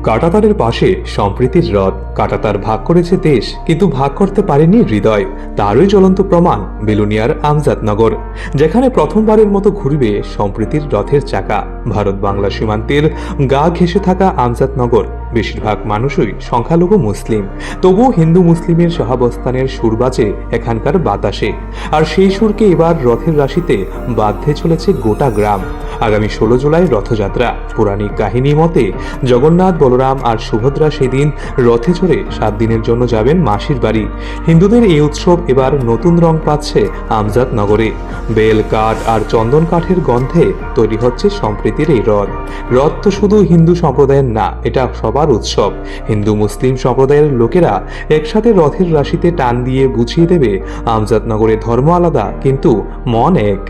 কাঁটাতারের পাশে সম্প্রীতির রথ। কাঁটাতার ভাগ করেছে দেশ, কিন্তু ভাগ করতে পারেনি হৃদয়। তারই জ্বলন্ত প্রমাণ বেলুনিয়ার আমজাদনগর, যেখানে প্রথমবারের মতো ঘুরবে সম্প্রীতির রথের চাকা। ভারত বাংলা সীমান্তের গা ঘেঁষে থাকা আমজাদনগর বেশিরভাগ মানুষই সংখ্যালঘু মুসলিম, তবুও হিন্দু মুসলিমের সহাবস্থানের সুর বাজে এখানকার বাতাসে। আর সেই সুরকে এবার রথের রাশিতে বাঁধতে চলেছে গোটা গ্রাম। আগামী 16 জুলাই রথযাত্রা। পৌরাণিক কাহিনী মতে জগন্নাথ, বলরাম আর সুভদ্রা সেদিন রথে চড়ে 7 দিনের জন্য যাবেন মাসির বাড়ি। হিন্দুদের এই উৎসব এবার নতুন রং পাচ্ছে আমজাদনগরে। বেল কাঠ আর চন্দন কাঠের গন্ধে তৈরি হচ্ছে সম্প্রীতির এই রথ। রথ তো শুধু হিন্দু সম্প্রদায়ের না, এটা সবার উৎসব। হিন্দু মুসলিম সম্প্রদায়ের লোকেরা একসাথে রথের রাশিতে টান দিয়ে বুঝিয়ে দেবে আমজাদনগরে ধর্ম আলাদা কিন্তু মন এক।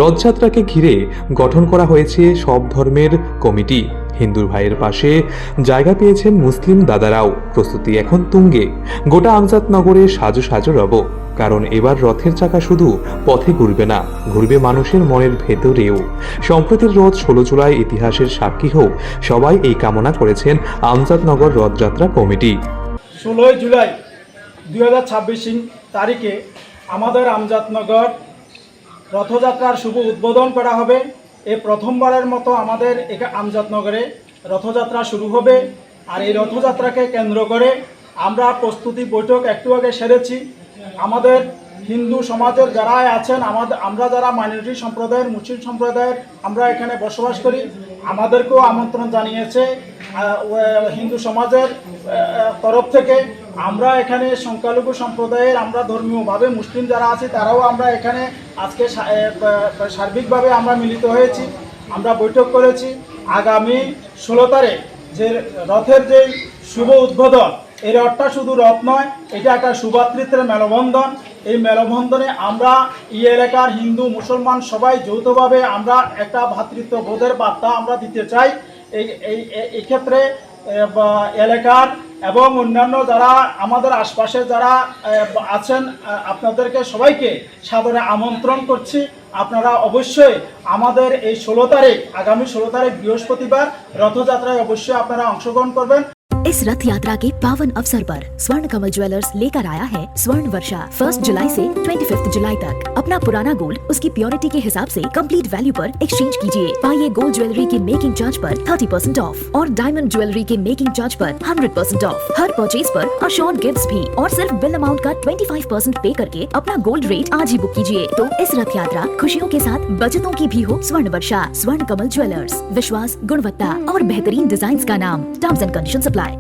রথযাত্রাকে ঘিরে গঠন করা হয়েছে সব ধর্মের কমিটি। হিন্দু ভাইয়ের পাশে জায়গা পেয়েছেন মুসলিম দাদারাও। প্রস্তুতি এখন তুঙ্গে। গোটা আমজাদনগরে সাজো সাজো রব, কারণ এবার রথের চাকা শুধু পথে ঘুরবে না, ঘুরবে মানুষের মনের ভেতরেও। সম্প্রতির রথ 16 জুলাই ইতিহাসের সাক্ষী হোক, সবাই এই কামনা করেছেন আমজাদনগর রথযাত্রা কমিটি। 16 জুলাই 2026 তারিখে আমাদের আমজাদনগর রথযাত্রার শুভ উদ্বোধন করা হবে। এই প্রথমবারের মতো আমাদের আমজাদনগরে রথযাত্রা শুরু হবে। আর এই রথযাত্রাকে কেন্দ্র করে আমরা প্রস্তুতি বৈঠক একটু আগে সেরেছি। আমাদের হিন্দু সমাজের যারা আছেন, আমরা যারা মাইনরিটি সম্প্রদায়ের, মুসলিম সম্প্রদায়ের আমরা এখানে বসবাস করি, আমাদেরকেও আমন্ত্রণ জানিয়েছে হিন্দু সমাজের তরফ থেকে। আমরা এখানে সংখ্যালঘু সম্প্রদায়ের, আমরা ধর্মীয়ভাবে মুসলিম যারা আছি তারাও আমরা এখানে আজকে সার্বিকভাবে আমরা মিলিত হয়েছি। আমরা বৈঠক করেছি আগামী 16 তারিখ যে রথের যে শুভ উদ্বোধন। এই রথটা শুধু রথ নয়, এটা একটা শুভাতৃত্বের মেলবন্ধন। এই মেলবন্ধনে আমরা এই এলাকার হিন্দু মুসলমান সবাই যৌথভাবে আমরা একটা ভ্রাতৃত্ববোধের বার্তা আমরা দিতে চাই। এই ক্ষেত্রে এলাকার এবং অন্যান্য যারা আমাদের আশপাশে যারা আছেন আপনাদেরকে সবাইকে সাদরে আমন্ত্রণ করছি। আপনারা অবশ্যই আমাদের এই 16 তারিখ, আগামী 16 তারিখ বৃহস্পতিবার রথযাত্রায় অবশ্যই আপনারা অংশগ্রহণ করবেন। इस रथ यात्रा के पावन अवसर पर स्वर्ण कमल ज्वेलर्स लेकर आया है स्वर्ण वर्षा। 1 जुलाई से 25 जुलाई तक अपना पुराना गोल्ड उसकी प्योरिटी के हिसाब से कंप्लीट वैल्यू पर एक्सचेंज कीजिए। पाइए गोल्ड ज्वेलरी के मेकिंग चार्ज पर 30% ऑफ और डायमंड ज्वेलरी के मेकिंग चार्ज पर 100% ऑफ। हर परचेज पर अशोर्ड गिफ्ट्स भी और सिर्फ बिल अमाउंट का 25% पे करके अपना गोल्ड रेट आज ही बुक कीजिए। तो इस रथ यात्रा खुशियों के साथ बचतों की भी हो। स्वर्ण वर्षा, स्वर्ण कमल ज्वेलर्स, विश्वास, गुणवत्ता और बेहतरीन डिजाइन का नाम। Terms and conditions apply.